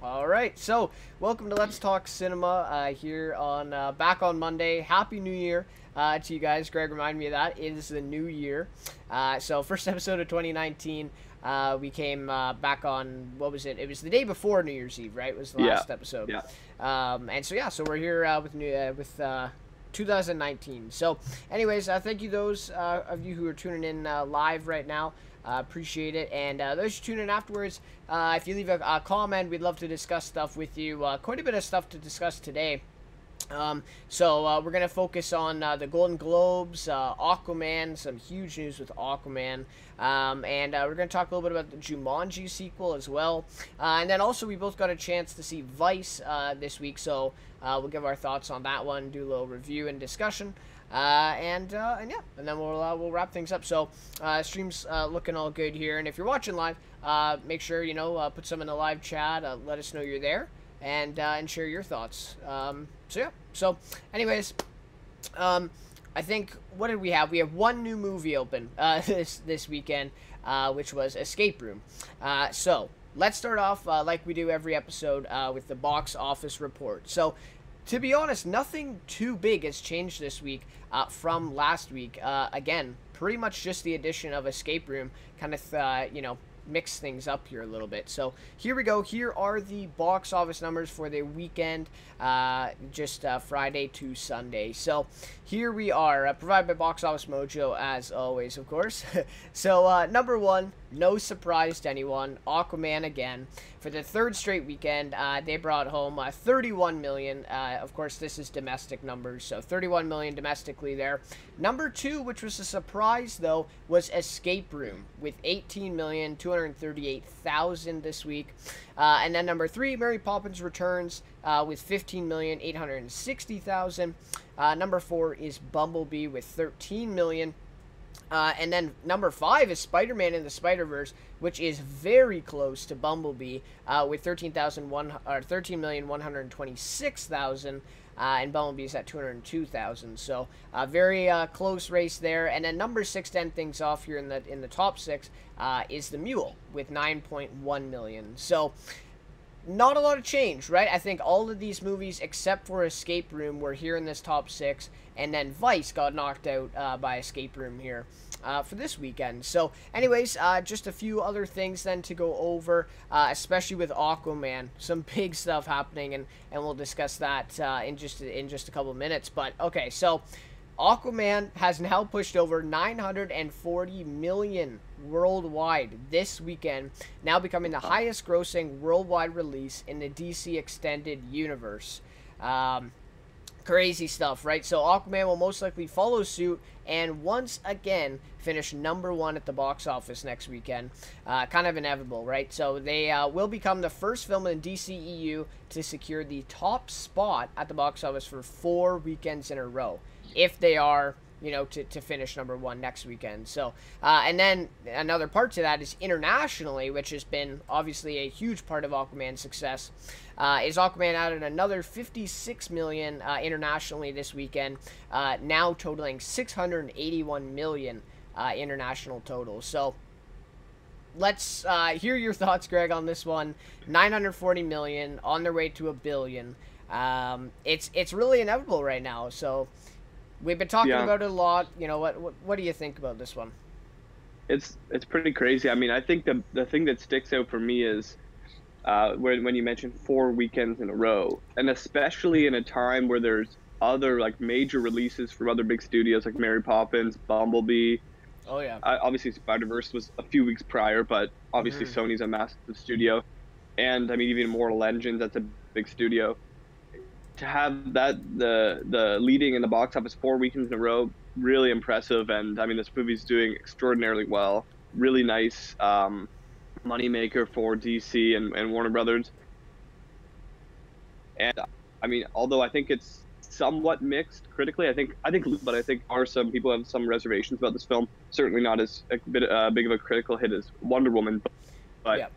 All right, so welcome to Let's Talk Cinema here on back on Monday. Happy New Year to you guys. Greg reminded me of that. It is the new year. So first episode of 2019. We came back on, what was it? It was the day before New Year's Eve, right? It was the last episode. Yeah. And so so we're here with 2019. So anyways, thank you those of you who are tuning in live right now. Appreciate it. And those who tune in afterwards, if you leave a comment, we'd love to discuss stuff with you. Quite a bit of stuff to discuss today. So we're going to focus on the Golden Globes, Aquaman, some huge news with Aquaman, and we're going to talk a little bit about the Jumanji sequel as well. And then also we both got a chance to see Vice this week, so we'll give our thoughts on that one, do a little review and discussion. And then we'll wrap things up. So stream's looking all good here, and if you're watching live, make sure put some in the live chat. Let us know you're there, and share your thoughts. So anyways, I think, what did we have? We have one new movie open this weekend, which was Escape Room. So let's start off like we do every episode with the box office report. So to be honest, nothing too big has changed this week from last week. Again, pretty much just the addition of Escape Room kind of, mix things up here a little bit. So here we go. Here are the box office numbers for the weekend, just Friday to Sunday. So here we are, provided by Box Office Mojo, as always, of course. So number one, no surprise to anyone, Aquaman again. For the third straight weekend, they brought home 31 million. Of course, this is domestic numbers, so 31 million domestically there. Number two, which was a surprise though, was Escape Room with 18,238,000 this week. And then number three, Mary Poppins Returns with 15,860,000. Number four is Bumblebee with 13 million. And then number five is Spider-Man in the Spider-Verse, which is very close to Bumblebee with 13,126,000, and Bumblebee's at 202,000. So very close race there. And then number six to end things off here in the top six is The Mule with 9.1 million. So not a lot of change, right? I think all of these movies, except for Escape Room, were here in this top six, and then Vice got knocked out by Escape Room here for this weekend. So anyways, just a few other things then to go over, especially with Aquaman. Some big stuff happening, and we'll discuss that in just a couple of minutes. But okay, so Aquaman has now pushed over 940 million worldwide this weekend, now becoming the highest grossing worldwide release in the DC Extended Universe. Crazy stuff, right? So Aquaman will most likely follow suit and once again finish number one at the box office next weekend. Kind of inevitable, right? So they will become the first film in DCEU to secure the top spot at the box office for 4 weekends in a row, if they are, to finish number one next weekend. So, and then another part to that is internationally, which has been obviously a huge part of Aquaman's success, is Aquaman added another 56 million internationally this weekend, now totaling 681 million international total. So let's hear your thoughts, Greg, on this one. 940 million, on their way to $1 billion. It's really inevitable right now. So we've been talking about it a lot. What do you think about this one? It's pretty crazy. I mean, I think the thing that sticks out for me is when you mentioned 4 weekends in a row, and especially in a time where there's other major releases from other big studios like Mary Poppins, Bumblebee. Oh yeah. Obviously, Spider-Verse was a few weeks prior, but obviously Sony's a massive studio, and I mean even Immortal Engines, that's a big studio. To have that the leading in the box office 4 weekends in a row, really impressive. And I mean, this movie's doing extraordinarily well. Really nice moneymaker for DC and Warner Brothers. And I mean, although I think it's somewhat mixed critically, I think some people have some reservations about this film. Certainly not as big of a critical hit as Wonder Woman, but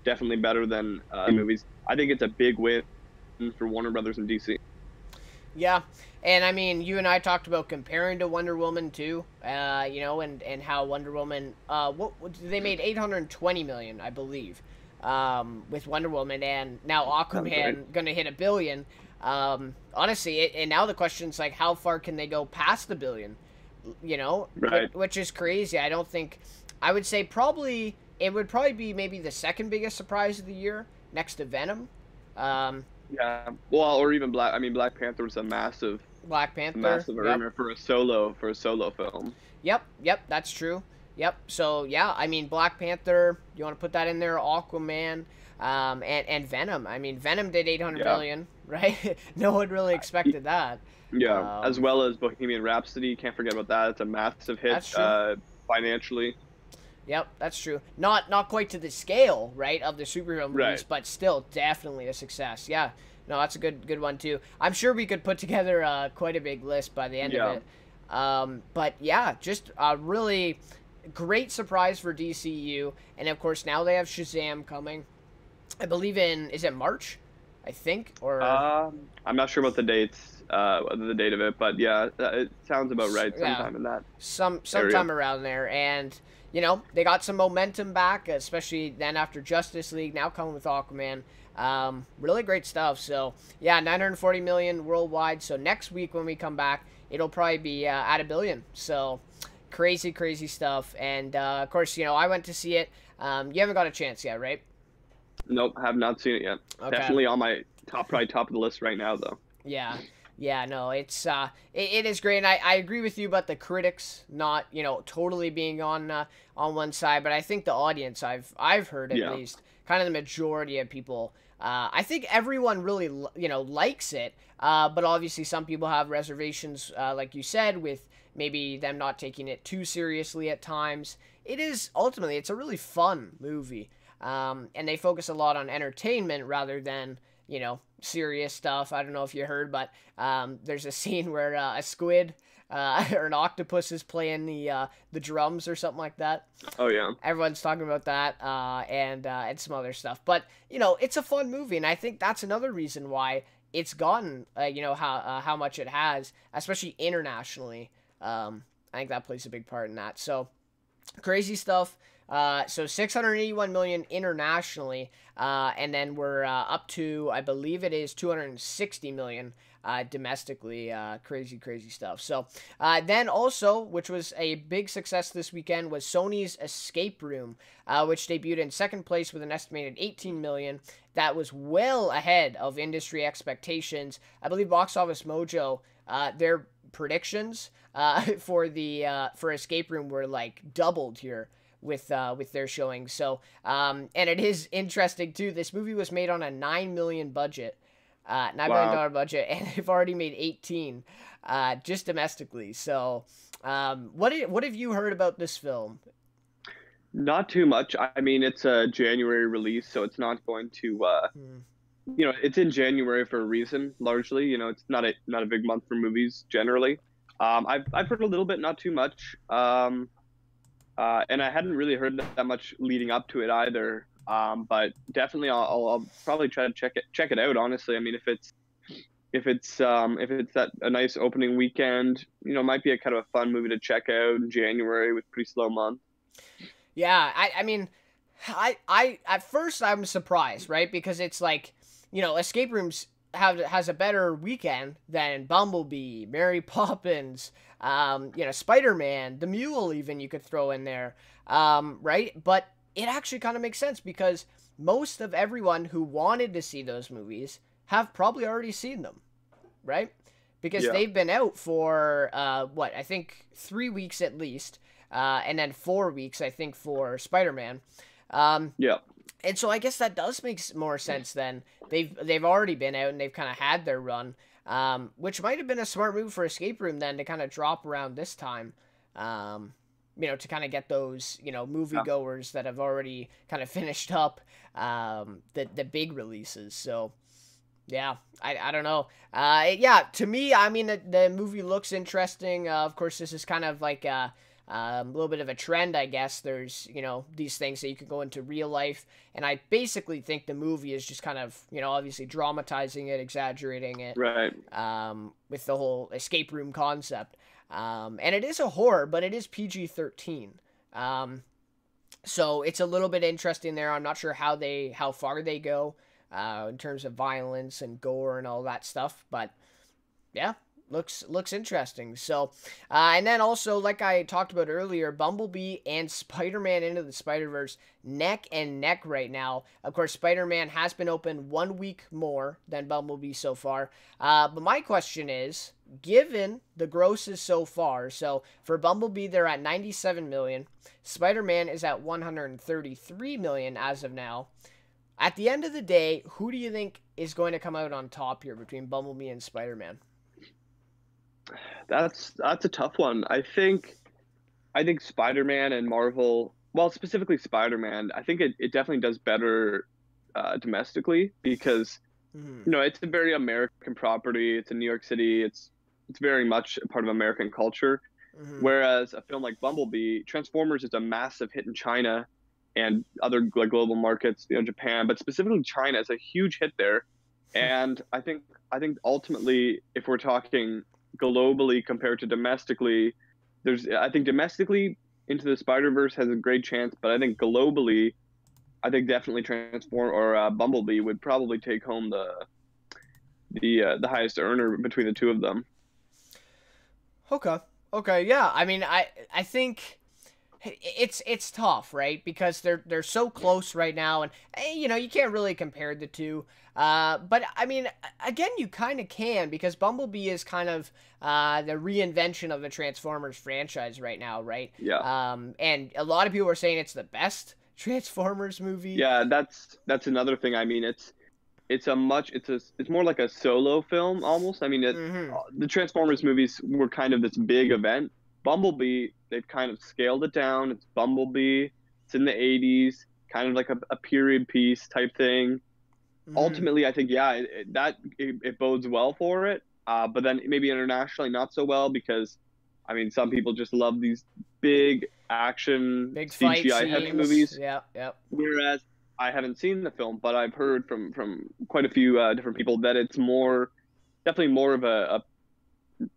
definitely better than movies. I think it's a big win for Warner Brothers and DC. Yeah, and I mean, you and I talked about comparing to Wonder Woman too, and how Wonder Woman, they made 820 million, I believe, with Wonder Woman, and now Aquaman going to hit $1 billion. Honestly, and now the question's like, how far can they go past the $1 billion? You know, Right. which is crazy. I don't think, I would say probably, it would probably be maybe the second biggest surprise of the year, next to Venom. Yeah. Well, or even Black. I mean, Black Panther was Black a Panther. massive Yep. earner for a solo film. Yep, that's true. Yep. So yeah, I mean Black Panther, you want to put that in there, Aquaman, and Venom. I mean Venom did 800 Yeah. million, right? No one really expected that. Yeah, as Um, well as Bohemian Rhapsody. Can't forget about that. It's a massive hit that's true. financially. Yep, that's true. Not quite to the scale, right, of the superhero movies, Right. but still definitely a success. Yeah. No, that's a good one too. I'm sure we could put together quite a big list by the end Yeah. of it. But yeah, just a really great surprise for DCU, and of course now they have Shazam coming. I believe is it March? I think, or I'm not sure about the dates, the date of it, but yeah, it sounds about right. yeah, Sometime in that sometime around there. And you know they got some momentum back, especially then after Justice League. Now coming with Aquaman. Really great stuff. So yeah, 940 million worldwide. So next week when we come back, it'll probably be at $1 billion. So crazy stuff. And of course, you know I went to see it. You haven't got a chance yet, right? Nope, have not seen it yet. Okay. Definitely on my probably top of the list right now, though. Yeah. Yeah, no, it's it is great, and I agree with you about the critics not, you know, totally being on one side, but I think the audience I've heard at Yeah. least kind of the majority of people, I think everyone really you know likes it, but obviously some people have reservations, like you said, with maybe them not taking it too seriously at times. It is ultimately it's a really fun movie, and they focus a lot on entertainment rather than you know, serious stuff. I don't know if you heard, but there's a scene where a squid or an octopus is playing the drums or something like that. Oh yeah. Everyone's talking about that and some other stuff. But you know, it's a fun movie, and I think that's another reason why it's gotten you know how much it has, especially internationally. I think that plays a big part in that. So crazy stuff. So 681 million internationally, and then we're up to, I believe it is 260 million domestically. Crazy stuff. So then also, which was a big success this weekend, was Sony's Escape Room, which debuted in second place with an estimated 18 million. That was well ahead of industry expectations. I believe Box Office Mojo, their predictions for Escape Room were like doubled here with their showing. So and it is interesting too. This movie was made on a $9 million budget, $9 million budget, and they've already made 18 just domestically. So what have you heard about this film? Not too much. I mean, it's a January release, so it's not going to. You know, it's in January for a reason. Largely, you know, it's not a big month for movies generally. I've heard a little bit, not too much. And I hadn't really heard that much leading up to it either. But definitely, I'll probably try to check it out. Honestly, I mean, if it's that a nice opening weekend, you know, it might be a kind of a fun movie to check out in January with pretty slow month. Yeah, I mean, I at first I'm surprised, right? Because it's like, you know, Escape Rooms has a better weekend than Bumblebee, Mary Poppins, you know, Spider-Man, The Mule, even you could throw in there, right? But it actually kind of makes sense because most of everyone who wanted to see those movies have probably already seen them, right? Because they've been out for what, I think 3 weeks at least, and then 4 weeks I think for Spider-Man. And so I guess that does make more sense then. They've already been out and they've kind of had their run, which might have been a smart move for Escape Room then to kind of drop around this time, you know, to kind of get those, you know, moviegoers that have already kind of finished up the big releases. So yeah, I don't know. Yeah, to me, I mean, the movie looks interesting. Of course, this is kind of like a little bit of a trend, I guess. There's, you know, these things that you can go into real life, and I basically think the movie is just kind of, you know, obviously dramatizing it, exaggerating it, Right. with the whole escape room concept. And it is a horror, but it is PG-13. So it's a little bit interesting there. I'm not sure how far they go in terms of violence and gore and all that stuff, but yeah, looks interesting. So, and then also, like I talked about earlier, Bumblebee and Spider-Man Into the Spider-Verse neck and neck right now. Of course, Spider-Man has been open 1 week more than Bumblebee so far. But my question is, given the grosses so far, so for Bumblebee they're at 97 million, Spider-Man is at 133 million as of now. At the end of the day, who do you think is going to come out on top here between Bumblebee and Spider-Man? That's a tough one. I think Spider-Man and Marvel, well, specifically Spider-Man, I think it definitely does better domestically because it's a very American property. It's in New York City. It's very much a part of American culture. Whereas a film like Bumblebee, Transformers is a massive hit in China and other like global markets, Japan, but specifically China is a huge hit there. And I think ultimately, if we're talking globally compared to domestically, I think domestically Into the Spider-Verse has a great chance, but I think globally, I think definitely Bumblebee would probably take home the highest earner between the two of them. Okay, yeah. I mean, I think it's tough, right? Because they're so close right now, and you can't really compare the two. But I mean, again, you kind of can, because Bumblebee is kind of the reinvention of the Transformers franchise right now, right? Yeah. And a lot of people are saying it's the best Transformers movie. Yeah, that's another thing. I mean, it's more like a solo film almost. I mean, the Transformers movies were kind of this big event. Bumblebee, they've kind of scaled it down. It's Bumblebee. It's in the 80s, kind of like a period piece type thing. Ultimately, I think, yeah, it bodes well for it. But then maybe internationally not so well because, I mean, some people just love these big action Big fight CGI heavy scenes. movies. Yeah. Whereas I haven't seen the film, but I've heard from quite a few different people that it's definitely more of a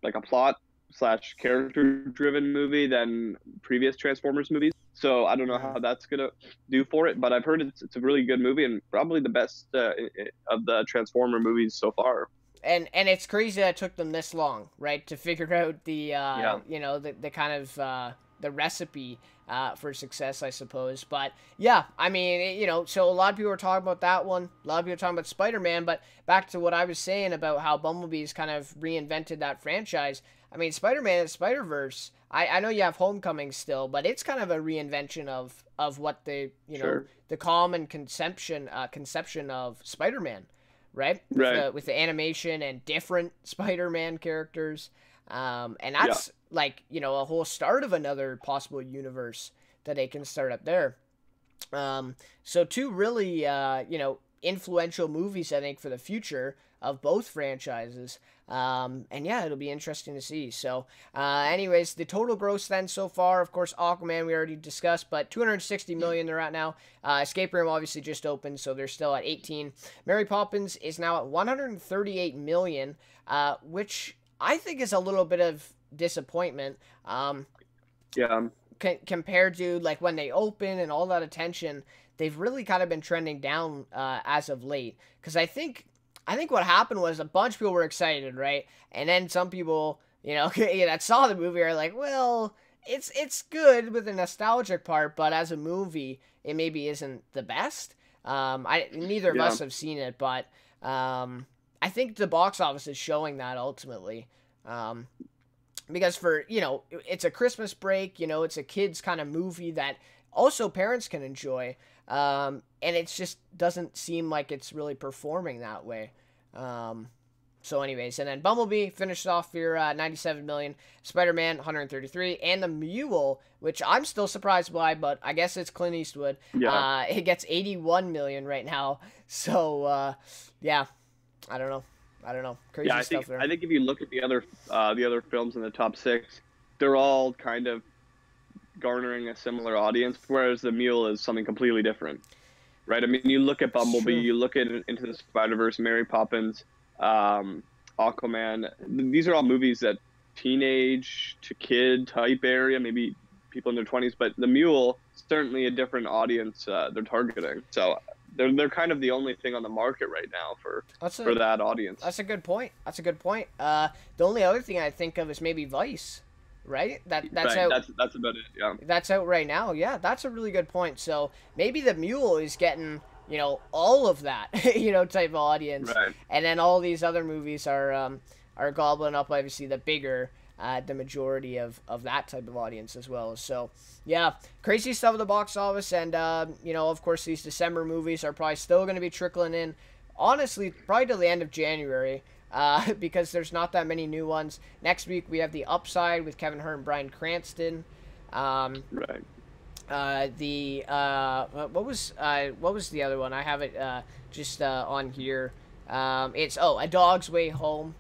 like a plot / character driven movie than previous Transformers movies. So I don't know how that's gonna do for it, but I've heard it's a really good movie and probably the best of the Transformer movies so far. And it's crazy that it took them this long, right, to figure out the the kind of the recipe for success, I suppose. But yeah, I mean, so a lot of people are talking about that one. A lot of people are talking about Spider-Man. But back to what I was saying about how Bumblebee's kind of reinvented that franchise. I mean, Spider-Man and Spider-Verse, I know you have Homecoming still, but it's kind of a reinvention of what the the common conception of Spider-Man, right? With the animation and different Spider-Man characters. And that's like, a whole start of another possible universe that they can start up there. So two really, influential movies, I think, for the future of both franchises. And yeah, it'll be interesting to see. So, anyways, the total gross then so far, of course, Aquaman we already discussed, but 260 million they're at now. Escape Room obviously just opened, so they're still at 18. Mary Poppins is now at 138 million, which I think is a little bit of disappointment. Compared to like when they open and all that attention, they've really kind of been trending down as of late. Because I think what happened was a bunch of people were excited, right? And then some people, that saw the movie are like, well, it's good with the nostalgic part, but as a movie, it maybe isn't the best. Neither of us have seen it, but I think the box office is showing that ultimately. Because it's a Christmas break, it's a kids kind of movie that also parents can enjoy. And it just doesn't seem like it's really performing that way. So anyways, and then Bumblebee finished off here 97 million, Spider-Man 133, and The Mule, which I'm still surprised by, but I guess it's Clint Eastwood. It gets 81 million right now. So yeah, I don't know. Crazy stuff there. I think if you look at the other films in the top 6, they're all kind of garnering a similar audience, whereas The Mule is something completely different, right? I mean, you look at Bumblebee, you look at Into the Spider-Verse, Mary Poppins, Aquaman. These are all movies that teenage to kid type area, maybe people in their 20s, but The Mule, certainly a different audience they're targeting. So they're kind of the only thing on the market right now for that audience. That's a good point. That's a good point. The only other thing I think of is maybe Vice, right? That's right. out. That's about it. Yeah. That's out right now. Yeah, that's a really good point. So maybe The Mule is getting, you know, all of that, you know, type of audience, right. And then all these other movies are gobbling up obviously the majority of that type of audience as well. So yeah, crazy stuff at the box office, and you know, of course, these December movies are probably still going to be trickling in. Honestly, probably till the end of January, because there's not that many new ones. Next week we have The Upside with Kevin Hart and Bryan Cranston. Right. What was the other one? I have it just on here. It's A Dog's Way Home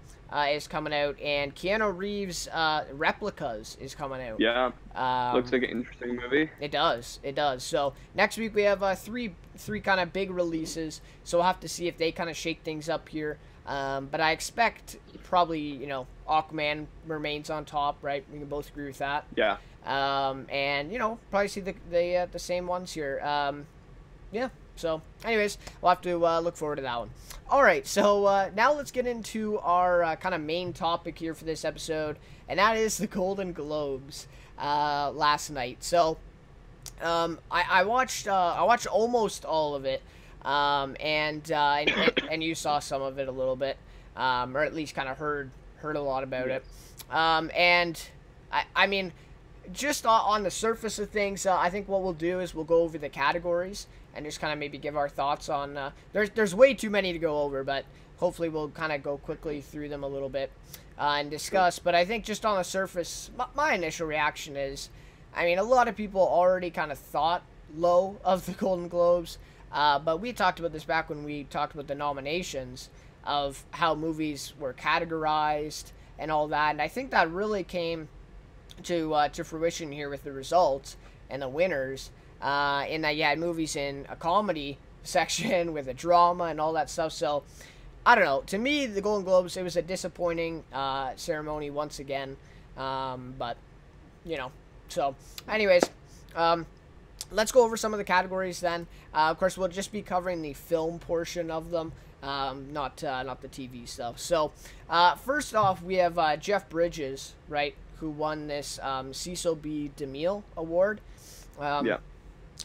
is coming out, and Keanu Reeves' Replicas is coming out. Yeah, looks like an interesting movie. It does. So next week we have three kind of big releases. So we'll have to see if they kind of shake things up here. But I expect probably, you know, Aquaman remains on top, right? We can both agree with that. Yeah. And you know, probably see the same ones here. Yeah. So, anyways, we'll have to look forward to that one. All right, so now let's get into our kind of main topic here for this episode, and that is the Golden Globes last night. So, I watched almost all of it, and you saw some of it a little bit, or at least kind of heard a lot about it. And I mean, just on the surface of things, I think what we'll do is we'll go over the categories and just kind of maybe give our thoughts on. There's way too many to go over, but hopefully we'll kind of go quickly through them a little bit and discuss. But I think just on the surface, my initial reaction is, I mean, a lot of people already kind of thought low of the Golden Globes, but we talked about this back when we talked about the nominations of how movies were categorized and all that, and I think that really came to fruition here with the results and the winners, in that you had movies in a comedy section with a drama and all that stuff. So I don't know, to me the Golden Globes, it was a disappointing ceremony once again, but you know. So anyways, let's go over some of the categories then. Of course we'll just be covering the film portion of them, not the TV stuff. So first off, we have Jeff Bridges, right, who won this Cecil B. DeMille Award, yeah,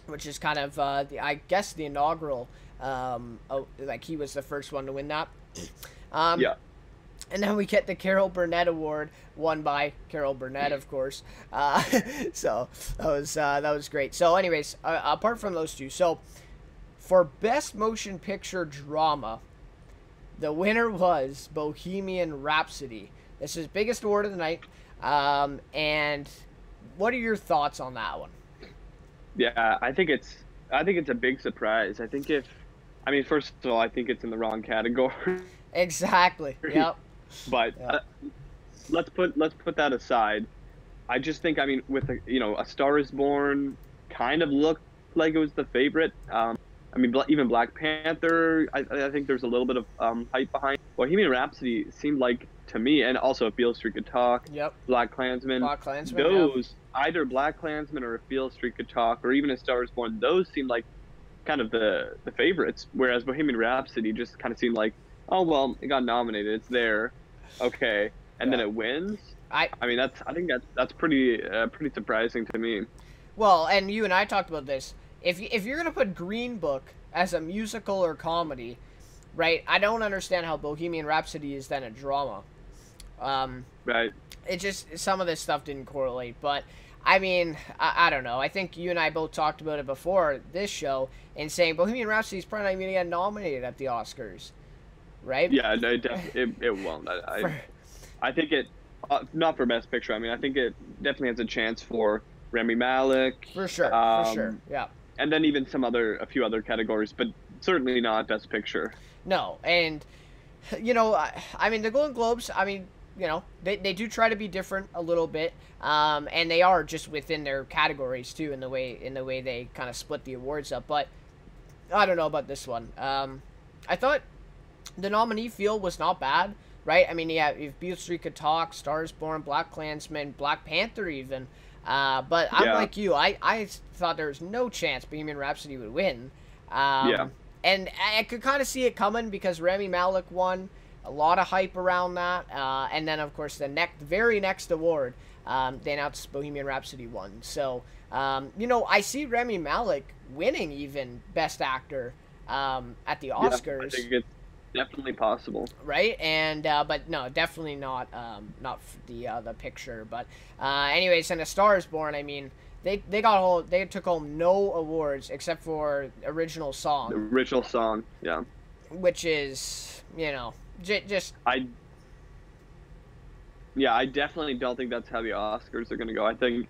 which is kind of I guess the inaugural, like he was the first one to win that. Yeah. And then we get the Carol Burnett Award, won by Carol Burnett, of course. So that was great. So anyways, apart from those two, so for Best Motion Picture Drama, the winner was Bohemian Rhapsody. This is biggest award of the night. And what are your thoughts on that one? Yeah, I think it's a big surprise. First of all, I think it's in the wrong category. Exactly. Yep. But let's put that aside. I just think, I mean, with A Star Is Born kind of looked like it was the favorite. Even Black Panther, I think there's a little bit of hype behind. Bohemian Rhapsody seemed like, to me, and also If Beale Street Could Talk, yep, Black Klansman, those, either Black Klansman or If Beale Street Could Talk, or even A Star Is Born, those seemed like kind of the favorites, whereas Bohemian Rhapsody just kind of seemed like, oh well, it got nominated, it's there, okay, and then it wins. I think that's pretty surprising to me. Well, and you and I talked about this. If you're gonna put Green Book as a musical or comedy, right? I don't understand how Bohemian Rhapsody is then a drama. Right. It just, some of this stuff didn't correlate, but I mean, I don't know. I think you and I both talked about it before this show, and saying Bohemian Rhapsody is probably not even gonna get nominated at the Oscars, right? Yeah, no, it won't. I think it, not for Best Picture. I mean, I think it definitely has a chance for Rami Malek. For sure, yeah. And then even a few other categories, but certainly not Best Picture. No, and I mean, the Golden Globes, I mean, they do try to be different a little bit, and they are just within their categories too, in the way they kind of split the awards up. But I don't know about this one. I thought the nominee field was not bad, right? I mean, yeah, if Beale Street Could Talk, Stars Born, Black Klansman, Black Panther, even But I'm Yeah. like you. I thought there was no chance Bohemian Rhapsody would win. Yeah. And I could kind of see it coming because Rami Malek won. A lot of hype around that. And then, of course, the very next award, they announced Bohemian Rhapsody won. So, I see Rami Malek winning even Best Actor at the Oscars. I think it's definitely possible. Right, and but no, definitely not the picture. But anyways, in A Star Is Born, I mean, they took home no awards except for original song. The original song, yeah. Which is, just I definitely don't think that's how the Oscars are going to go. I think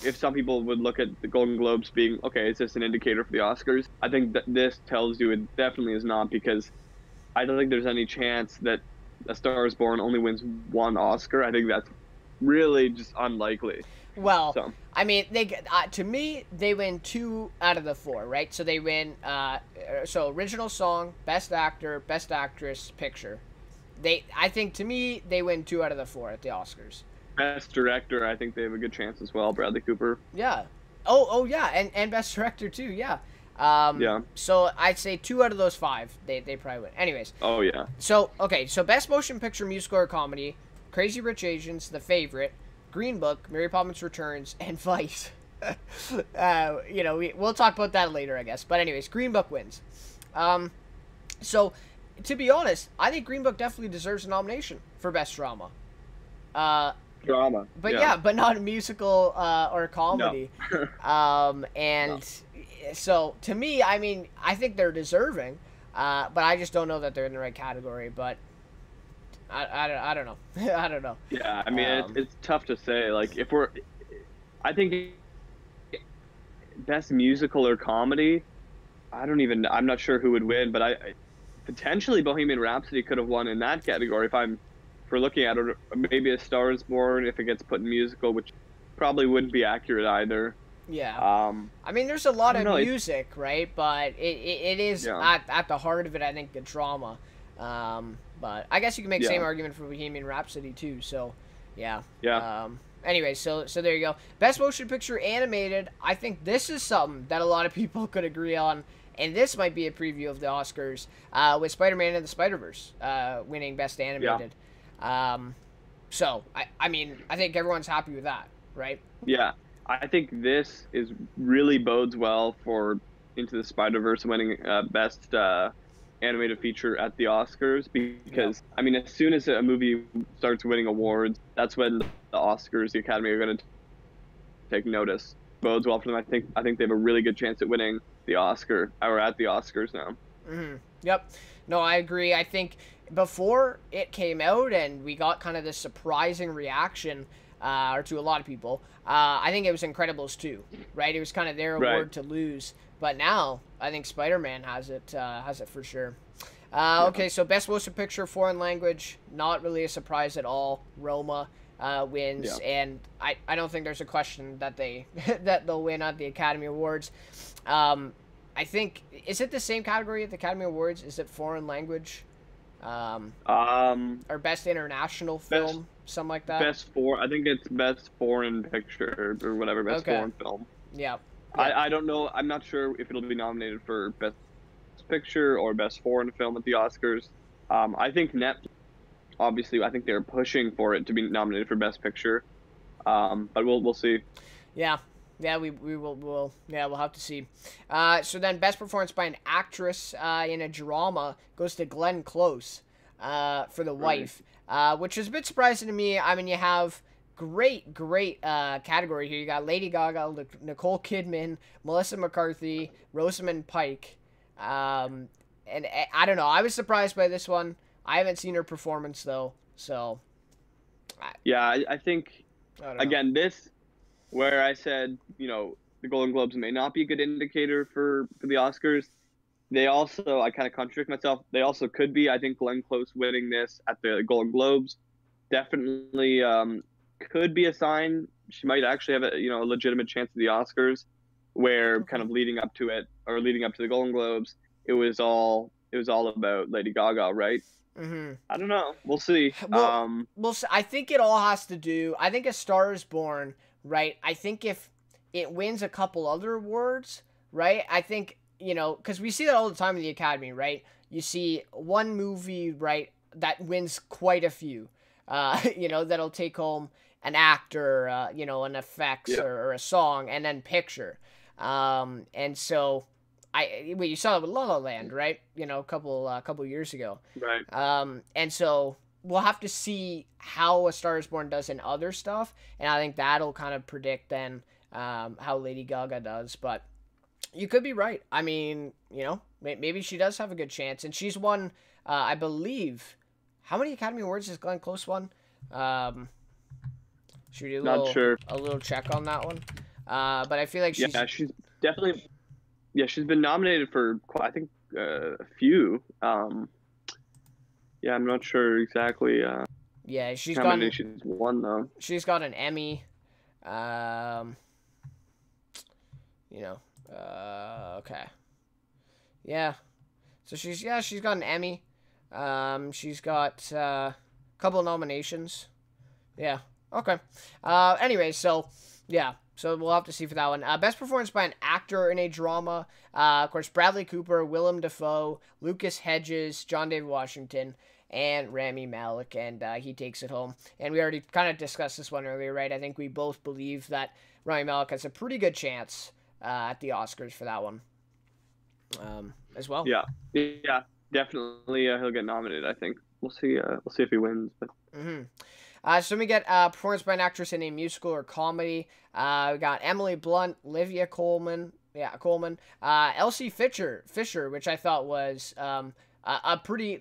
if some people would look at the Golden Globes being, okay, is this an indicator for the Oscars? I think that this tells you it definitely is not, because I don't think there's any chance that A Star Is Born only wins one Oscar. I think that's really just unlikely. Well, so. I mean, to me, they win 2 out of the 4, right? So they win, so original song, Best Actor, Best Actress, Picture. I think, to me, they win 2 out of the 4 at the Oscars. Best Director, I think they have a good chance as well, Bradley Cooper. Yeah. Oh yeah, and Best Director, too, yeah. Yeah. So I'd say 2 out of those 5, they probably win. Anyways. Oh, yeah. So, okay, so Best Motion Picture, Musical, or Comedy, Crazy Rich Asians, The Favorite, Green Book, Mary Poppins Returns, and Vice. We'll talk about that later, I guess. But anyways, Green Book wins. So, to be honest, I think Green Book definitely deserves a nomination for Best Drama. Drama. But yeah, but not a musical or comedy. No. So, to me, I mean, I think they're deserving. But I just don't know that they're in the right category. But I don't know. I don't know. Yeah, I mean, it's tough to say. Like, I think Best Musical or Comedy, I'm not sure who would win, but potentially Bohemian Rhapsody could have won in that category if we're looking at it. Maybe A Star Is Born if it gets put in musical, which probably wouldn't be accurate either. Yeah. I mean, there's a lot of music, right? But it is at the heart of it, I think, the drama. But I guess you can make the same argument for Bohemian Rhapsody too. So, yeah. Yeah. Anyway, so there you go. Best Motion Picture Animated. I think this is something that a lot of people could agree on, and this might be a preview of the Oscars with Spider-Man and the Spider-Verse winning Best Animated. Yeah. So I mean, I think everyone's happy with that, right? Yeah. I think this really bodes well for Into the Spider-Verse winning Best Animated Feature at the Oscars, because I mean, as soon as a movie starts winning awards, that's when the Oscars, the Academy, are going to take notice. Bodes well for them. I think they have a really good chance at winning the Oscar, or at the Oscars now. Mm-hmm. Yep. No, I agree. I think before it came out and we got kind of this surprising reaction, or to a lot of people, I think it was Incredibles 2, right? It was kind of their award to lose. But now, I think Spider-Man has it for sure. Okay, so Best Motion Picture, Foreign Language, not really a surprise at all. Roma wins, and I don't think there's a question that they'll win at the Academy Awards. I think, is it the same category at the Academy Awards? Is it Foreign Language? Or Best International Film, something like that? I think it's Best Foreign Picture or whatever, Best Foreign Film. Yeah. I don't know. I'm not sure if it'll be nominated for Best Picture or Best Foreign Film at the Oscars. I think obviously, I think they're pushing for it to be nominated for Best Picture. But we'll see. Yeah. Yeah, we'll have to see. So then Best Performance by an Actress in a Drama goes to Glenn Close for The Wife, which is a bit surprising to me. I mean, you have great category here. You got Lady Gaga, Nicole Kidman, Melissa McCarthy, Rosamund Pike. And I don't know. I was surprised by this one. I haven't seen her performance, though. So, I think, again, this, where I said, the Golden Globes may not be a good indicator for the Oscars, they also, I kind of contradict myself, they also could be. I think Glenn Close winning this at the Golden Globes definitely could be a sign she might actually have a legitimate chance at the Oscars, where kind of leading up to the Golden Globes, it was all about Lady Gaga, right? Mm-hmm. I don't know. We'll see. Well, I think it all has to do. I think A Star Is Born right? I think if it wins a couple other awards, right? I think, because we see that all the time in the Academy, right? You see one movie, right, that wins quite a few, that'll take home an actor, an effects or a song, and then picture. And so you saw it with La La Land, right? A couple years ago. Right. And so we'll have to see how A Star Is Born does in other stuff, and I think that'll kind of predict then how Lady Gaga does. But you could be right. I mean, maybe she does have a good chance, and she's won, I believe, how many Academy Awards has Glenn Close won? Should we do a little check on that one? But I feel like she's definitely. Yeah, she's been nominated for I think a few. I'm not sure exactly. She's how many she's won though. She's got an Emmy. Okay. Yeah. So she's got an Emmy. She's got a couple of nominations. Yeah. Okay. Anyway, so yeah. So we'll have to see for that one. Best performance by an actor in a drama. Of course, Bradley Cooper, Willem Dafoe, Lucas Hedges, John David Washington, and Rami Malek, and he takes it home. And we already kind of discussed this one earlier, right? I think we both believe that Rami Malek has a pretty good chance at the Oscars for that one as well. Yeah, definitely he'll get nominated. I think we'll see if he wins. But. So we get performance by an actress in a musical or comedy. We got Emily Blunt, Olivia Colman, Elsie Fisher, which I thought was a pretty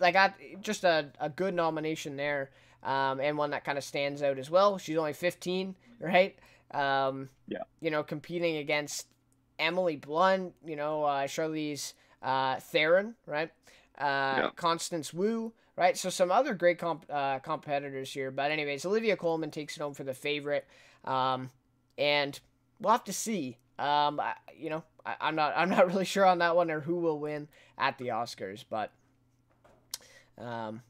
just a good nomination there, and one that kind of stands out as well. She's only 15, right? Competing against Emily Blunt, Charlize Theron, right? Constance Wu. Right, so some other great competitors here, but anyways, Olivia Colman takes it home for The Favorite, and we'll have to see. I'm not really sure on that one or who will win at the Oscars, but we'll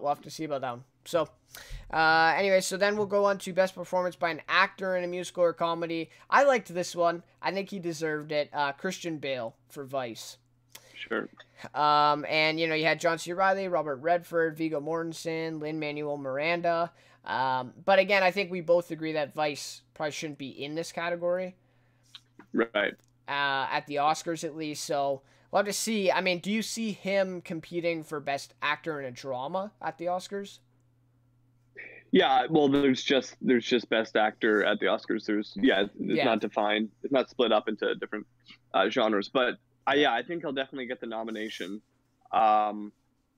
have to see about that one. So, anyway, so then we'll go on to best performance by an actor in a musical or comedy. I liked this one. I think he deserved it. Christian Bale for Vice. Sure. And you had John C. Reilly, Robert Redford, Viggo Mortensen, Lin-Manuel Miranda. But again, I think we both agree that Vice probably shouldn't be in this category. Right. At the Oscars, at least. So we'll have to see. I mean, do you see him competing for best actor in a drama at the Oscars? Yeah. Well, there's just best actor at the Oscars. It's not defined. It's not split up into different genres, but. I think he'll definitely get the nomination. 100%.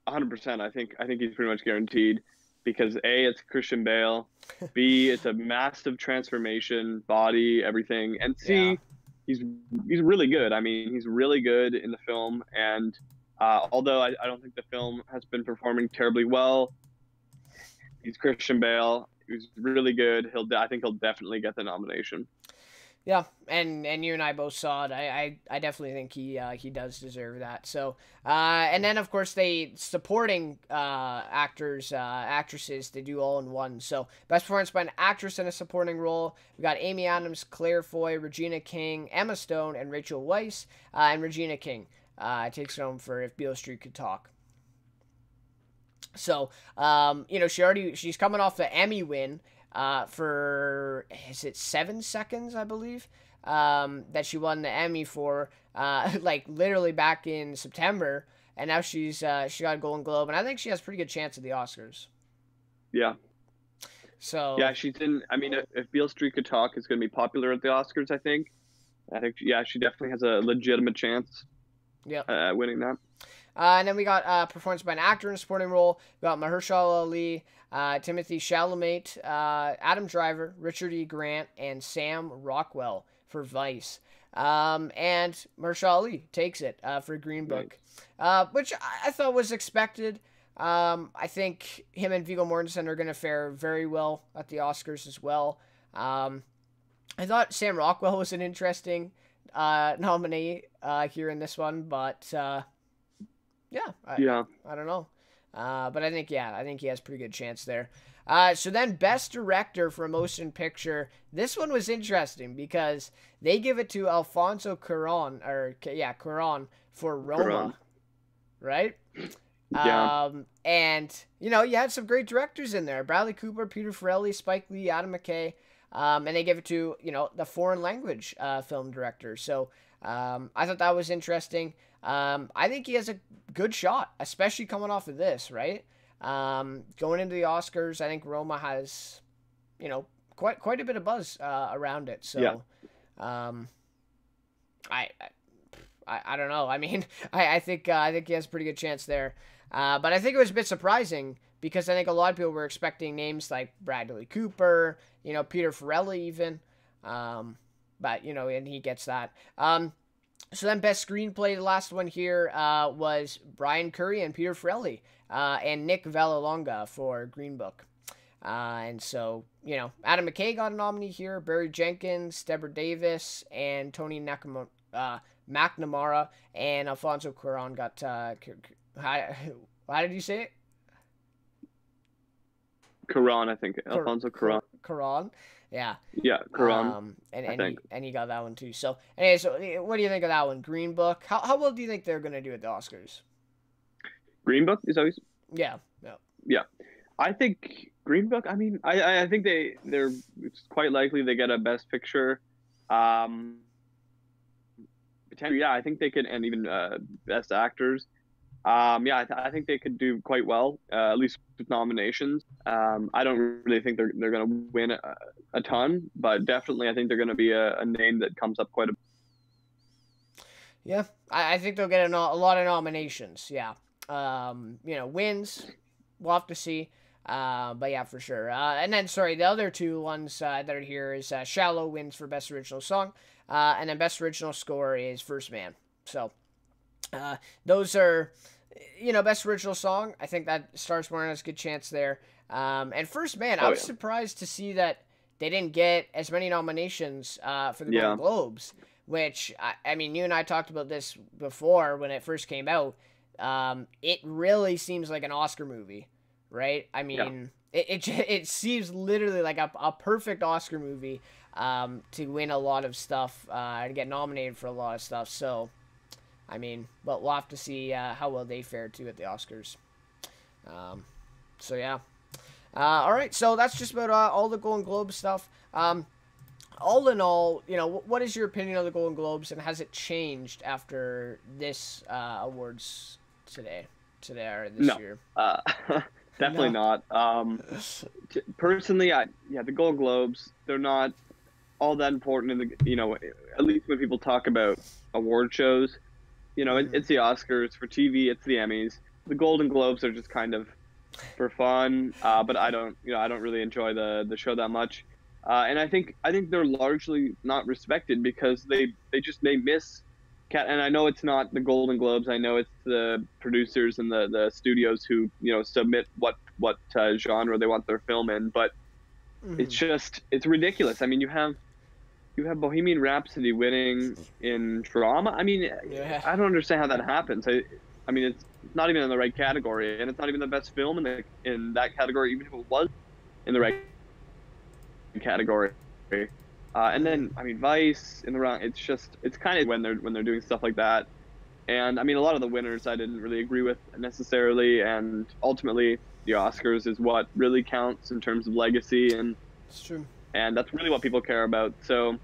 I think he's pretty much guaranteed because A, it's Christian Bale, B, it's a massive transformation, body, everything, and C, he's really good. I mean, he's really good in the film, and although I don't think the film has been performing terribly well, he's Christian Bale. He's really good. I think he'll definitely get the nomination. Yeah, and you and I both saw it. I definitely think he does deserve that. So, and then of course they supporting actors, actresses, they do all in one. So best performance by an actress in a supporting role, we got Amy Adams, Claire Foy, Regina King, Emma Stone, and Rachel Weisz. And Regina King takes it home for If Beale Street Could Talk. So, she's coming off the Emmy win. For, is it 7 seconds, I believe, that she won the Emmy for, literally back in September, and now she got a Golden Globe, and I think she has a pretty good chance at the Oscars. Yeah. So. Yeah, she's in, I mean, if Beale Street Could Talk is going to be popular at the Oscars, I think, she definitely has a legitimate chance at winning that. And then we got performance by an actor in a supporting role. We got Mahershala Ali, Timothy Chalamet, Adam Driver, Richard E. Grant, and Sam Rockwell for Vice. And Mahershala Ali takes it for Green Book, which I thought was expected. I think him and Viggo Mortensen are going to fare very well at the Oscars as well. I thought Sam Rockwell was an interesting nominee here in this one, but... I don't know. But I think he has a pretty good chance there. So then Best Director for a Motion Picture. This one was interesting because they give it to Alfonso Cuarón, Cuarón for Roma, Cuarón. right? Yeah. And, you know, you had some great directors in there. Bradley Cooper, Peter Farrelly, Spike Lee, Adam McKay. And they give it to, you know, the foreign language film director. So I thought that was interesting. I think he has a good shot, especially coming off of this, right? Going into the Oscars, I think Roma has, you know, quite a bit of buzz around it. So, yeah. I don't know. I mean, I think he has a pretty good chance there. But I think it was a bit surprising because I think a lot of people were expecting names like Bradley Cooper, you know, Peter Farrelly even. But, you know, and he gets that. So then Best Screenplay, the last one here, was Brian Curry and Peter Farrelly, and Nick Vallelonga for Green Book. And so, you know, Adam McKay got a nominee here, Barry Jenkins, Deborah Davis, and Tony McNamara, and Alfonso Cuarón got, how did you say it? Cuarón, I think. Alfonso Cuarón. Cuarón. Yeah. Yeah, Cuarón. And he got that one too. So, anyway, so what do you think of that one? Green Book. How well do you think they're gonna do at the Oscars? Green Book is always. Yeah. I think Green Book. I mean, I think they're it's quite likely they get a Best Picture. Potentially, yeah, I think they could, and even Best Actors. I think they could do quite well, at least with nominations. I don't really think they're going to win a ton, but definitely I think they're going to be a name that comes up quite a bit. Yeah, I think they'll get a lot of nominations, yeah. You know, wins, we'll have to see. But yeah, for sure. And then, sorry, the other two ones that are here is Shallow wins for Best Original Song, and then Best Original Score is First Man. So, those are, you know, Best Original Song. I think that Star is Born has a good chance there. And First Man, I was surprised to see that they didn't get as many nominations for the Golden Globes, which, I mean, you and I talked about this before when it first came out. It really seems like an Oscar movie, right? I mean, it seems literally like a perfect Oscar movie to win a lot of stuff and get nominated for a lot of stuff. So, I mean, but we'll have to see how well they fare too at the Oscars. So yeah. All right, so that's just about all the Golden Globe stuff. All in all, you know, what is your opinion of the Golden Globes, and has it changed after this awards today or this year? Definitely not. Personally, the Golden Globes, they're not all that important in the, you know, at least when people talk about award shows. You know, it's the Oscars. For TV, it's the Emmys. The Golden Globes are just kind of for fun, but I don't really enjoy the show that much. And I think they're largely not respected because they miss. And I know it's not the Golden Globes. I know it's the producers and the studios who, you know, submit what genre they want their film in. But it's ridiculous. I mean, you have Bohemian Rhapsody winning in drama. I mean, I don't understand how that happens. I mean, it's not even in the right category, and it's not even the best film in that category, even if it was in the right category. And then, I mean, Vice in the wrong. It's kind of when they're doing stuff like that. And I mean, a lot of the winners I didn't really agree with necessarily, and ultimately the Oscars is what really counts in terms of legacy, and it's true. And that's really what people care about. So,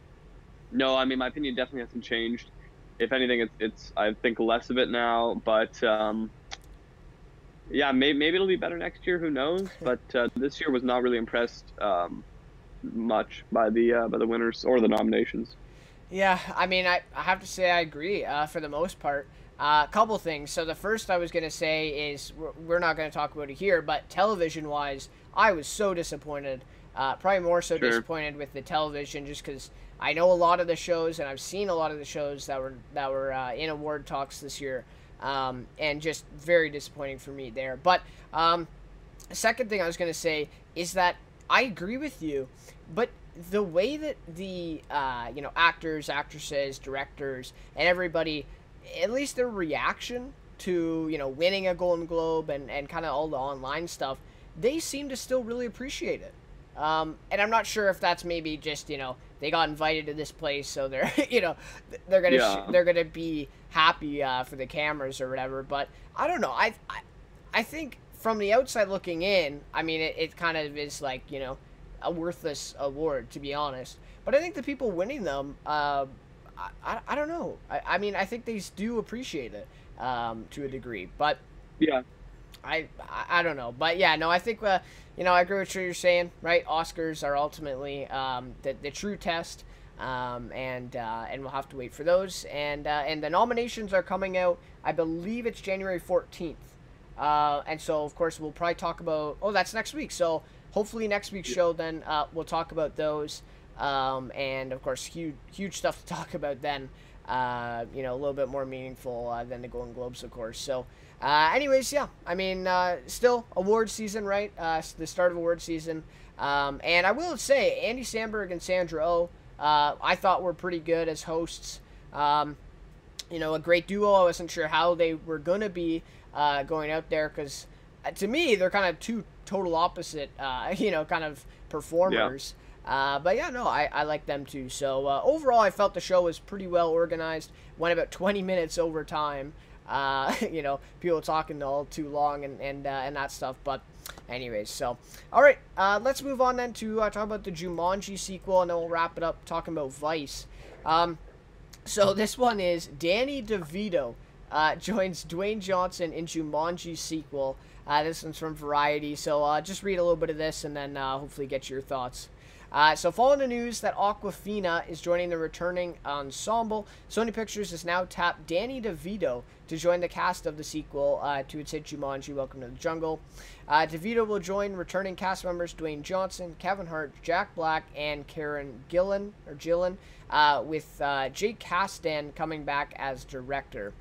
no, I mean, my opinion definitely hasn't changed. If anything, it's I think less of it now. But maybe it'll be better next year. Who knows? But this year was not really impressed much by the winners or the nominations. Yeah, I mean, I have to say I agree for the most part. A couple things. So the first I was going to say is we're not going to talk about it here, but television-wise, I was so disappointed. Probably more so disappointed with the television, just because I know a lot of the shows, and I've seen a lot of the shows that were in award talks this year, and just very disappointing for me there. But second thing I was going to say is that I agree with you, but the way that the actors, actresses, directors, and everybody, at least their reaction to winning a Golden Globe and kind of all the online stuff, they seem to still really appreciate it. And I'm not sure if that's maybe just, they got invited to this place, so they're, they're gonna be happy for the cameras or whatever. But I don't know. I think from the outside looking in, I mean, it kind of is like, a worthless award, to be honest. But I think the people winning them, I don't know. I mean, I think they do appreciate it to a degree. But yeah. I don't know, but yeah, no, I think I agree with what you're saying, right? Oscars are ultimately the true test, and we'll have to wait for those, and the nominations are coming out. I believe it's January 14th, and so of course we'll probably talk about. Oh, that's next week, so hopefully next week's show then we'll talk about those, and of course huge stuff to talk about then. A little bit more meaningful than the Golden Globes, of course. So. Anyways, yeah, I mean, still award season, right? The start of award season. And I will say, Andy Samberg and Sandra Oh, I thought were pretty good as hosts. A great duo. I wasn't sure how they were going to be going out there because, to me, they're kind of two total opposite, kind of performers. Yeah. But yeah, no, I like them too. So overall, I felt the show was pretty well organized. Went about 20 minutes over time. People talking all too long and that stuff. But anyways, so all right, let's move on then to talk about the Jumanji sequel, and then we'll wrap it up talking about Vice. So this one is Danny DeVito joins Dwayne Johnson in Jumanji sequel. This one's from Variety, so just read a little bit of this and then hopefully get your thoughts. So following the news that Aquafina is joining the returning ensemble, Sony Pictures has now tapped Danny DeVito to join the cast of the sequel to its hit Jumanji, Welcome to the Jungle. DeVito will join returning cast members Dwayne Johnson, Kevin Hart, Jack Black, and Karen Gillan, with Jake Kasdan coming back as director.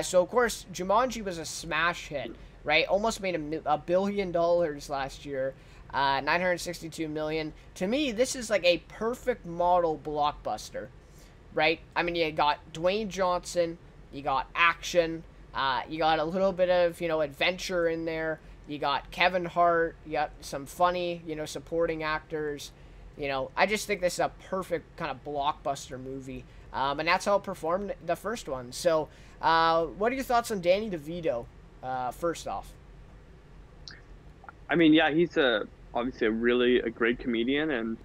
So, of course, Jumanji was a smash hit, right? Almost made $1 billion last year. 962 million. To me, this is like a perfect model blockbuster, right? I mean, you got Dwayne Johnson, you got action, you got a little bit of, adventure in there. You got Kevin Hart, you got some funny, supporting actors. I just think this is a perfect kind of blockbuster movie. And that's how it performed the first one. So, what are your thoughts on Danny DeVito, first off? I mean, yeah, he's obviously a great comedian, and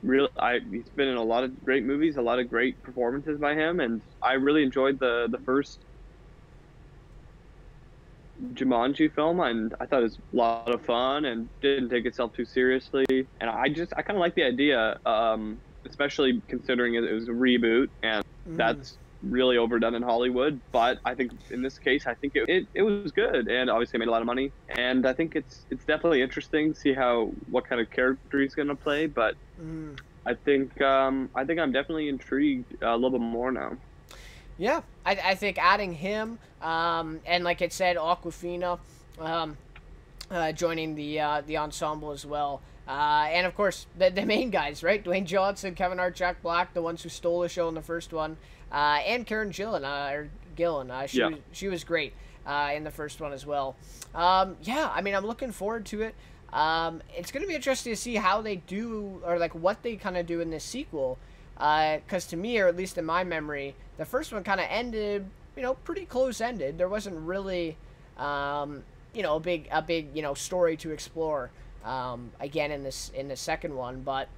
he's been in a lot of great movies, a lot of great performances by him, and I really enjoyed the first Jumanji film, and I thought it was a lot of fun and didn't take itself too seriously, and I kind of like the idea, especially considering it was a reboot, and that's really overdone in Hollywood. But I think in this case, I think it was good, and obviously made a lot of money, and I think it's definitely interesting to see what kind of character he's gonna play. But I think I'm definitely intrigued a little bit more now. Yeah, I think adding him, and like it said, Aquafina joining the ensemble as well. And of course, the main guys, right? Dwayne Johnson, Kevin Hart, Jack Black, the ones who stole the show in the first one, and Karen Gillan. She was great in the first one as well. Yeah, I mean, I'm looking forward to it. It's going to be interesting to see how they do, or like what they kind of do in this sequel. Because to me, or at least in my memory, the first one kind of ended, pretty close-ended. There wasn't really, a big, story to explore. Again in the second one, but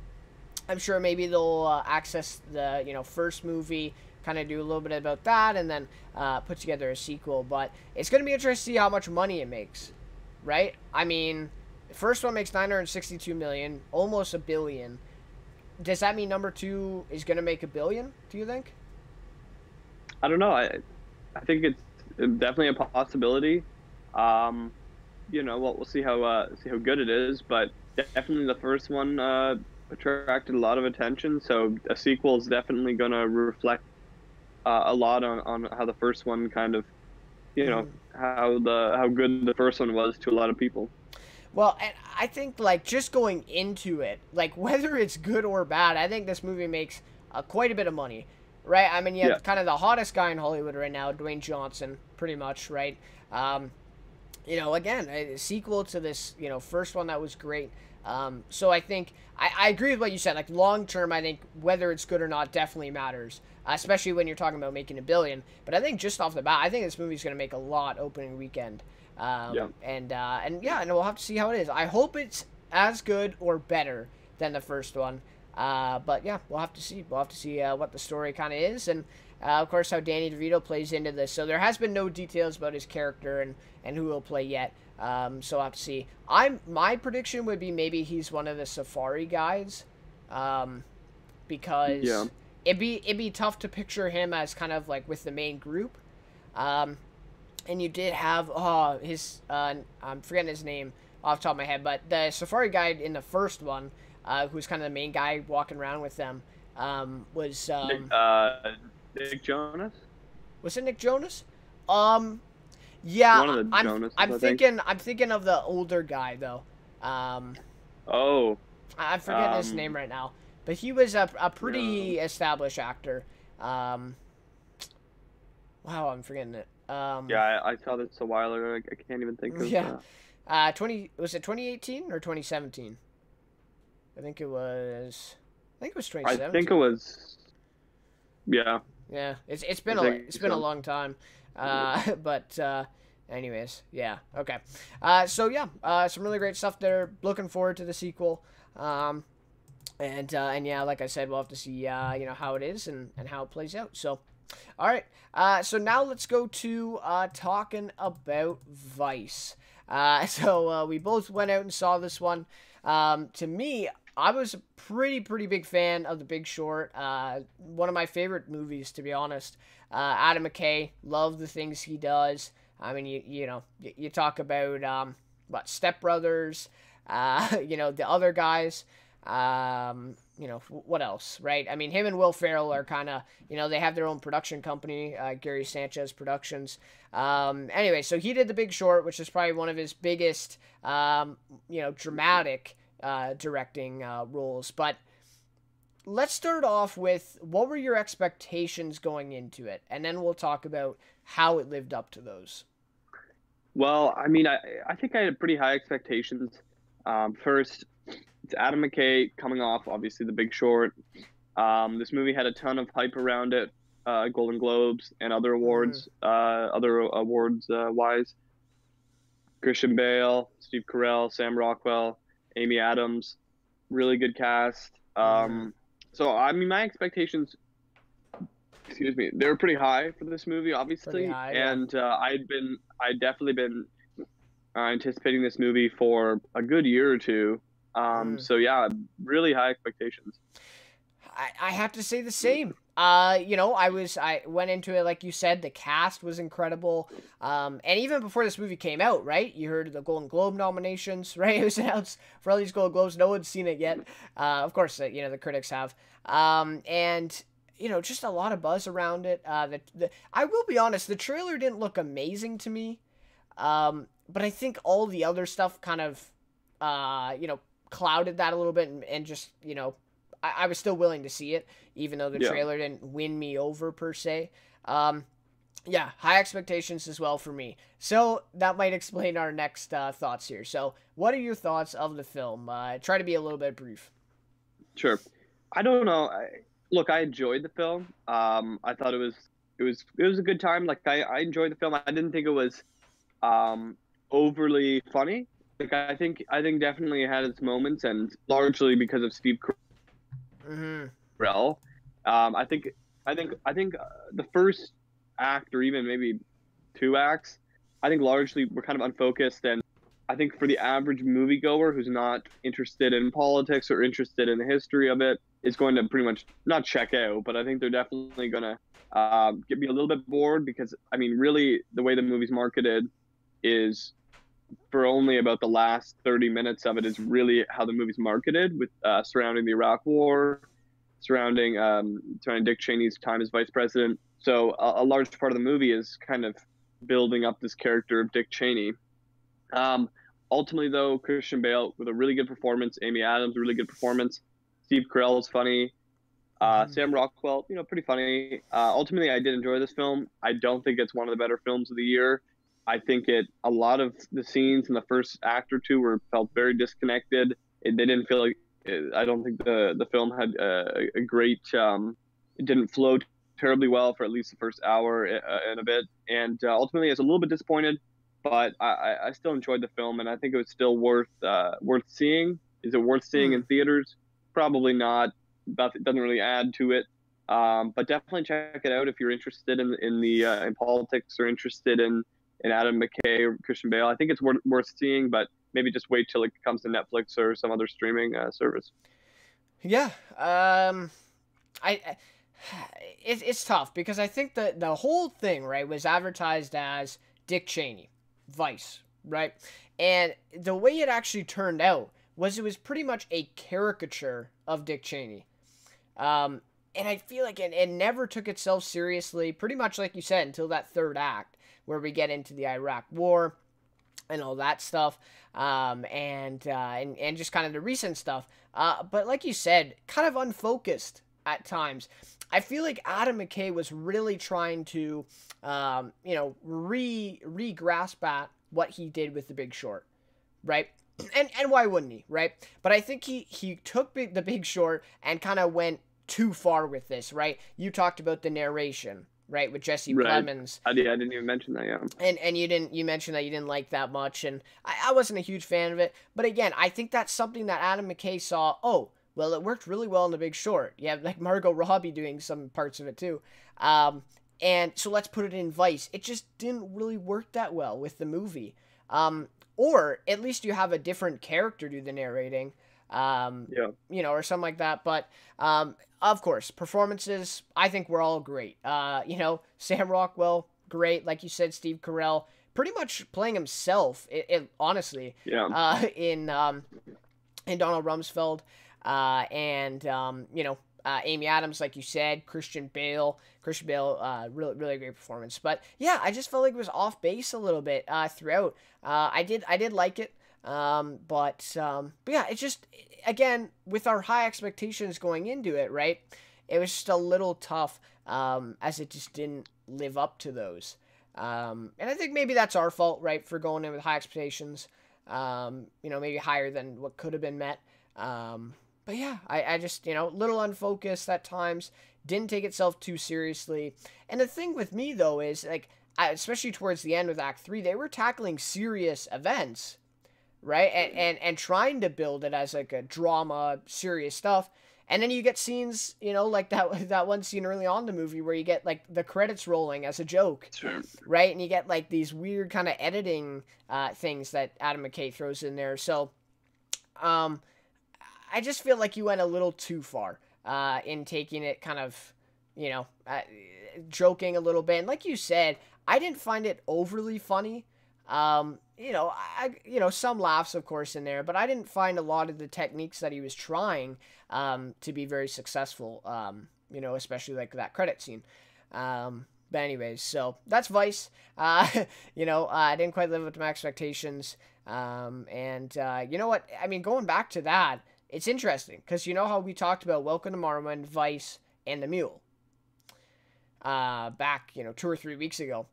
I'm sure maybe they'll access the first movie, kind of do a little bit about that, and then put together a sequel. But it's going to be interesting to see how much money it makes, right? I mean, the first one makes 962 million, almost $1 billion. Does that mean number 2 is going to make $1 billion? Do you think? I don't know. I think it's definitely a possibility. We'll see how good it is, but definitely the first one attracted a lot of attention. So a sequel is definitely going to reflect a lot on how the first one kind of, how good the first one was to a lot of people. Well, and I think just going into it, whether it's good or bad, I think this movie makes quite a bit of money, right? I mean, you have kind of the hottest guy in Hollywood right now, Dwayne Johnson, pretty much, right? again, a sequel to this, first one that was great. So I think I agree with what you said. Like long term, I think whether it's good or not definitely matters, especially when you're talking about making $1 billion. But I think just off the bat, I think this movie's going to make a lot opening weekend. Yeah. And we'll have to see how it is. I hope it's as good or better than the first one. But yeah, we'll have to see. We'll have to see what the story kind of is, and of course how Danny DeVito plays into this. So there has been no details about his character and who he'll play yet. So I'll have to see. My prediction would be maybe he's one of the Safari guys, because it'd be tough to picture him as kind of like with the main group. And you did have his I'm forgetting his name off the top of my head, but the Safari guy in the first one, who's kind of the main guy walking around with them, was Nick Jonas. Was it Nick Jonas? Yeah, one of the Jonas. I'm thinking of the older guy though. I'm forgetting his name right now, but he was a pretty established actor. Wow, I'm forgetting it. I saw this a while ago. I can't even think of. Was it 2018 or 2017? I think it was 2017. I think it was. Yeah. Yeah, it's been a long time. But anyways, yeah, okay. So yeah, some really great stuff there. Looking forward to the sequel. And yeah, like I said, we'll have to see how it is and how it plays out. So, all right. So now let's go to talking about Vice. So we both went out and saw this one. To me, I was a pretty big fan of The Big Short. One of my favorite movies, to be honest. Adam McKay, love the things he does. I mean, you talk about Step Brothers, the other guys. What else, right? I mean, him and Will Ferrell are kind of, they have their own production company, Gary Sanchez Productions. Anyway, so he did The Big Short, which is probably one of his biggest, dramatic directing roles. But let's start off with, what were your expectations going into it? And then we'll talk about how it lived up to those. Well, I mean, I think I had pretty high expectations. First, it's Adam McKay coming off, obviously, The Big Short. This movie had a ton of hype around it, Golden Globes and other awards, wise. Christian Bale, Steve Carell, Sam Rockwell, Amy Adams, really good cast. So, I mean, my expectations, they were pretty high for this movie, obviously. High, and I'd definitely been anticipating this movie for a good year or two. So yeah, really high expectations. I have to say the same. I went into it, like you said, the cast was incredible. And even before this movie came out, right? You heard the Golden Globe nominations, right? It was announced for all these Golden Globes. No one's seen it yet. Of course, the critics have. And just a lot of buzz around it. I will be honest, the trailer didn't look amazing to me. But I think all the other stuff kind of, clouded that a little bit, and just, I was still willing to see it, even though the trailer didn't win me over per se. High expectations as well for me. So that might explain our next thoughts here. So what are your thoughts of the film? Try to be a little bit brief. Sure. I don't know. Look, I enjoyed the film. I thought it was a good time. Like I enjoyed the film. I didn't think it was overly funny. Like I think definitely it had its moments, and largely because of Steve Carell. I think the first act, or even maybe 2 acts, I think largely were kind of unfocused, and I think for the average moviegoer who's not interested in politics or interested in the history of it, is going to pretty much not check out, but I think they're definitely going to be a little bit bored, because I mean, really, the way the movie's marketed is, for only about the last 30 minutes of it, is really how the movie's marketed, with surrounding the Iraq War, surrounding Dick Cheney's time as vice president. So a large part of the movie is kind of building up this character of Dick Cheney. Ultimately, though, Christian Bale with a really good performance, Amy Adams, a really good performance, Steve Carell is funny, Sam Rockwell, pretty funny. Ultimately, I did enjoy this film. I don't think it's one of the better films of the year. I think a lot of the scenes in the first act or two felt very disconnected. They didn't feel like, I don't think the film had a great, it didn't flow terribly well for at least the first hour and a bit. And ultimately, I was a little bit disappointed, but I still enjoyed the film, and I think it was still worth seeing. Is it worth seeing in theaters? Probably not. It doesn't really add to it. But definitely check it out if you're interested in politics or interested in Adam McKay or Christian Bale. I think it's worth seeing, but maybe just wait till it comes to Netflix or some other streaming service. Yeah, it's tough because I think the whole thing, right, was advertised as Dick Cheney, Vice, right, and the way it actually turned out was it was pretty much a caricature of Dick Cheney. And I feel like it never took itself seriously, pretty much like you said, until that third act, where we get into the Iraq War and all that stuff, and just kind of the recent stuff. But like you said, kind of unfocused at times. I feel like Adam McKay was really trying to, re-grasp at what he did with The Big Short, right? And why wouldn't he, right? But I think he took The Big Short and kind of went too far with this, right? You talked about the narration, right, with Jesse Plemons. I didn't even mention that, yeah. And you mentioned that you didn't like that much, and I wasn't a huge fan of it. But again, I think that's something that Adam McKay saw. Oh, well, it worked really well in The Big Short. You have like Margot Robbie doing some parts of it too. And so let's put it in Vice. It just didn't really work that well with the movie. Or at least you have a different character do the narrating. Or something like that. But of course, performances, I think were all great. Sam Rockwell, great. Like you said, Steve Carell, pretty much playing himself, honestly. Yeah. In Donald Rumsfeld, Amy Adams, like you said, Christian Bale, really, really great performance. But yeah, I just felt like it was off base a little bit throughout. I did like it. But yeah, it's just, again, with our high expectations going into it, right, it was just a little tough, as it just didn't live up to those. And I think maybe that's our fault, right, for going in with high expectations, maybe higher than what could have been met. But yeah, I just, little unfocused at times, didn't take itself too seriously. And the thing with me, though, is, like, especially towards the end with Act 3, they were tackling serious events, right? And trying to build it as like a drama, serious stuff. And then you get scenes, like that one scene early on in the movie where you get like the credits rolling as a joke, Sure. right? And you get like these weird kind of editing things that Adam McKay throws in there. So I just feel like you went a little too far in taking it kind of, joking a little bit. And like you said, I didn't find it overly funny. Some laughs, of course, in there, but I didn't find a lot of the techniques that he was trying to be very successful, especially like that credit scene. But anyways, so that's Vice. I didn't quite live up to my expectations. You know what? I mean, going back to that, it's interesting because you know how we talked about Welcome to Marwen, Vice, and The Mule back, 2 or 3 weeks ago.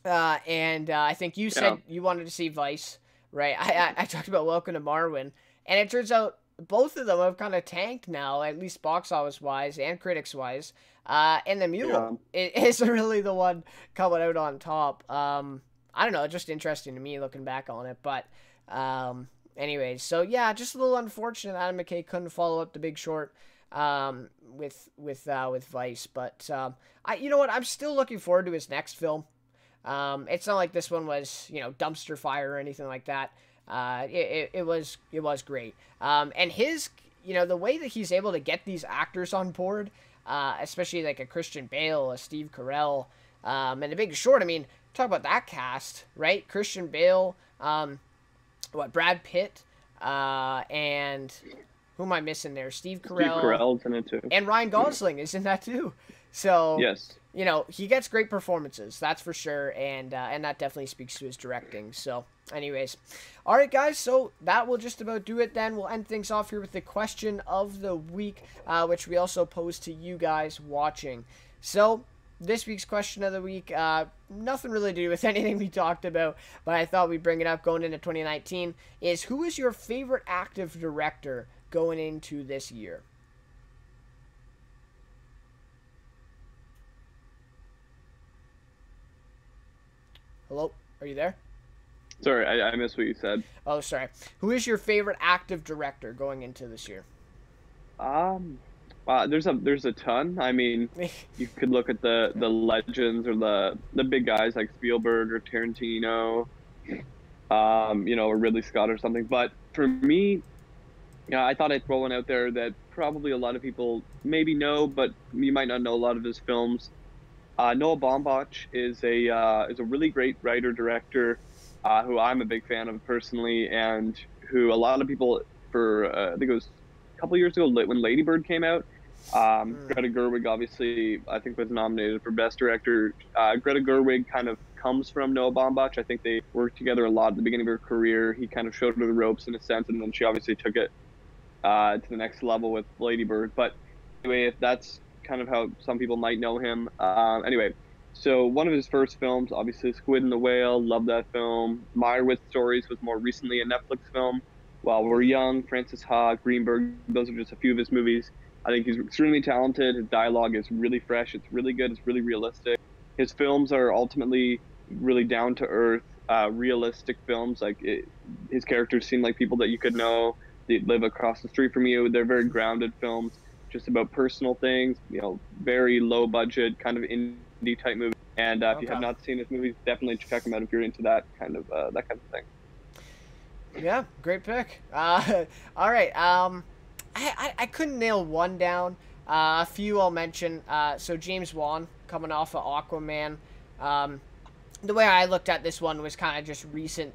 I think you said you wanted to see Vice, right? I talked about Welcome to Marwen, and it turns out both of them have kind of tanked now, at least box office wise and critics wise. And The Mule is really the one coming out on top. I don't know, just interesting to me looking back on it. But anyways, so yeah, just a little unfortunate Adam McKay couldn't follow up The Big Short with Vice. But you know what? I'm still looking forward to his next film. It's not like this one was, dumpster fire or anything like that. It was great. And his, the way that he's able to get these actors on board, especially like a Christian Bale, a Steve Carell, and The Big Short. I mean, talk about that cast, right? Christian Bale, Brad Pitt, and who am I missing there? Steve Carell's in it too. And Ryan Gosling is in that too. So, yes. He gets great performances, that's for sure, and that definitely speaks to his directing. So, anyways. All right, guys, so that will just about do it then. We'll end things off here with the question of the week, which we also pose to you guys watching. So, this week's question of the week, nothing really to do with anything we talked about, but I thought we'd bring it up going into 2019, is who is your favorite active director going into this year? Hello? Are you there? Sorry, I missed what you said. Oh, sorry. Who is your favorite active director going into this year? There's a ton. I mean, you could look at the legends or the big guys like Spielberg or Tarantino, or Ridley Scott or something. But for me, yeah, I thought I'd throw one out there that probably a lot of people maybe know, but you might not know a lot of his films. Noah Baumbach is a really great writer director, who I'm a big fan of personally, and who a lot of people I think it was a couple years ago when Lady Bird came out. Greta Gerwig obviously I think was nominated for Best Director. Greta Gerwig kind of comes from Noah Baumbach. I think they worked together a lot at the beginning of her career. He kind of showed her the ropes in a sense, and then she obviously took it to the next level with Lady Bird. But anyway, if that's kind of how some people might know him. Anyway, so one of his first films, obviously Squid and the Whale, love that film. Meyerowitz Stories was more recently a Netflix film. While We're Young, Frances Ha, Greenberg, those are just a few of his movies. I think he's extremely talented. His dialogue is really fresh. It's really good. It's really realistic. His films are ultimately really down-to-earth, realistic films. His characters seem like people that you could know. They live across the street from you. They're very grounded films, just about personal things, very low budget, kind of indie type movie. And if you have not seen his movies, definitely check them out if you're into that kind of thing. Yeah, great pick. All right. I couldn't nail one down. A few I'll mention. So James Wan coming off of Aquaman. The way I looked at this one was kind of just recent,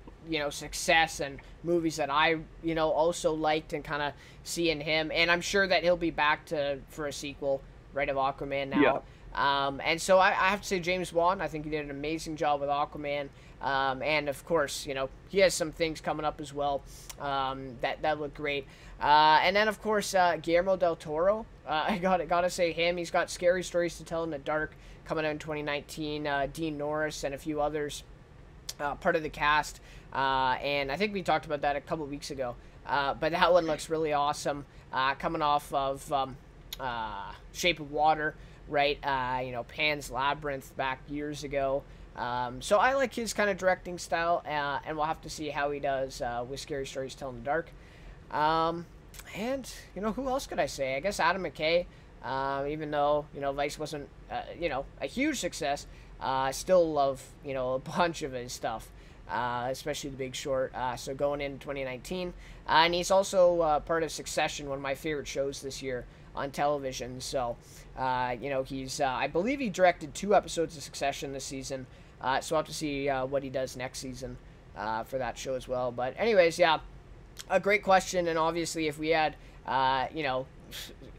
success and movies that I, also liked and kind of seeing him. And I'm sure that he'll be back for a sequel, right, of Aquaman now. Yeah. And so I have to say James Wan, I think he did an amazing job with Aquaman. And of course, he has some things coming up as well that look great. And then of course, Guillermo del Toro. I gotta say him. He's got Scary Stories to Tell in the Dark coming out in 2019. Dean Norris and a few others part of the cast. And I think we talked about that a couple weeks ago. But that one looks really awesome. Coming off of Shape of Water. Right, Pan's Labyrinth back years ago. So I like his kind of directing style, and we'll have to see how he does with Scary Stories to Tell in the Dark. And, who else could I say? I guess Adam McKay, even though, Vice wasn't, a huge success, I still love, a bunch of his stuff, especially The Big Short. So going into 2019. And he's also part of Succession, one of my favorite shows this year on television. So, he's, I believe he directed 2 episodes of Succession this season. So I'll have to see what he does next season for that show as well. But anyways, yeah, a great question. And obviously if we had,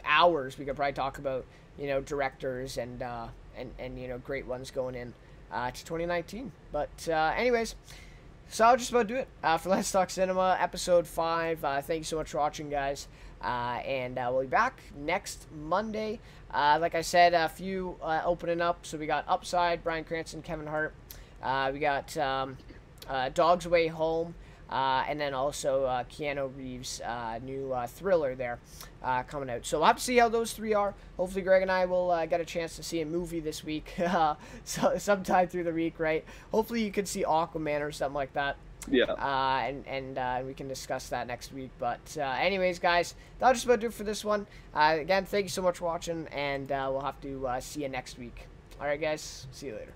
hours, we could probably talk about, directors and great ones going in to 2019. But anyways, so I'll just about do it for Let's Talk Cinema, episode 5. Thank you so much for watching, guys. And we'll be back next Monday. Like I said, a few opening up. So we got Upside, Bryan Cranston, Kevin Hart. We got Dog's Way Home. And then also Keanu Reeves' new thriller there coming out. So we'll have to see how those 3 are. Hopefully Greg and I will get a chance to see a movie this week. So sometime through the week, right? Hopefully you could see Aquaman or something like that. Yeah. And we can discuss that next week. But anyways, guys, that'll just about do it for this one. Again, thank you so much for watching, and we'll have to see you next week. All right, guys. See you later.